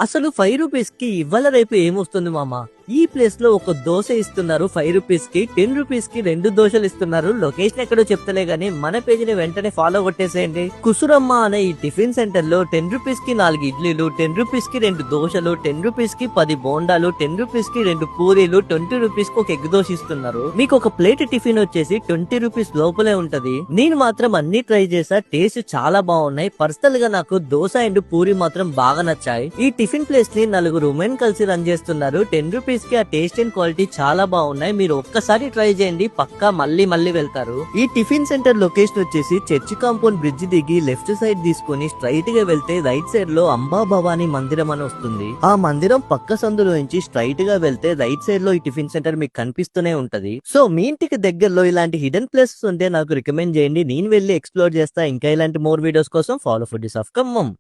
అసలు 5 రూపీస్ కి ఇవాళ రేపు ఏమొస్తుంది మామ? ఈ ప్లేస్ లో ఒక దోశ ఇస్తున్నారు 5 రూపీస్ కి, 10 రూపీస్ కి 2 దోశలు ఇస్తున్నారు. లొకేషన్ ఎక్కడో చెప్తలే గానీ మన పేజ్ ని వెంటనే ఫాలో కొట్టేసేయండి. కుసురమ్మ అనే ఈ టిఫిన్ సెంటర్ లో 10 రూపీస్ కి 4 ఇడ్లీలు, 10 రూపీస్ కి 2 దోశలు, 10 రూపీస్ కి 10 బోండాలు, 10 రూపీస్ కి 2 పూరీలు, 20 రూపీస్ కి ఒక ఎగ్ దోశ ఇస్తున్నారు. మీకు ఒక ప్లేట్ టిఫిన్ వచ్చేసి 20 రూపీస్ లోపలే ఉంటది. నేను మాత్రం అన్ని ట్రై చేసా, టేస్ట్ చాలా బాగున్నాయి. పర్సనల్ గా నాకు దోశ అండ్ పూరి మాత్రం బాగా నచ్చాయి. ఈ టిఫిన్ ప్లేస్ ని 4 ఉమెన్ కలిసి రన్ చేస్తున్నారు. 10 రూపీస్ కి ఆ టేస్ట్ అండ్ క్వాలిటీ చాలా బాగున్నాయి. మీరు ఒక్కసారి ట్రై చేయండి, పక్కా మళ్ళీ వెళ్తారు. ఈ టిఫిన్ సెంటర్ లొకేషన్ వచ్చేసి చర్చి కాంపౌండ్ బ్రిడ్జ్ దిగి లెఫ్ట్ సైడ్ తీసుకుని స్ట్రైట్ గా వెళ్తే రైట్ సైడ్ లో అంబా భవానీ మందిరం అని వస్తుంది. ఆ మందిరం పక్క సందులో నుంచి స్ట్రైట్ గా వెళ్తే రైట్ సైడ్ లో ఈ టిఫిన్ సెంటర్ మీకు కనిపిస్తూనే ఉంటది. సో మీ ఇంటికి దగ్గరలో ఇలాంటి హిడెన్ ప్లేసెస్ ఉంటే నాకు రికమెండ్ చేయండి, నేను వెళ్ళి ఎక్స్ప్లోర్ చేస్తా. ఇంకా ఇలాంటి మోర్ వీడియోస్ కోసం ఫాలో ఫుడ్డీస్ ఆఫ్ ఖమ్మం.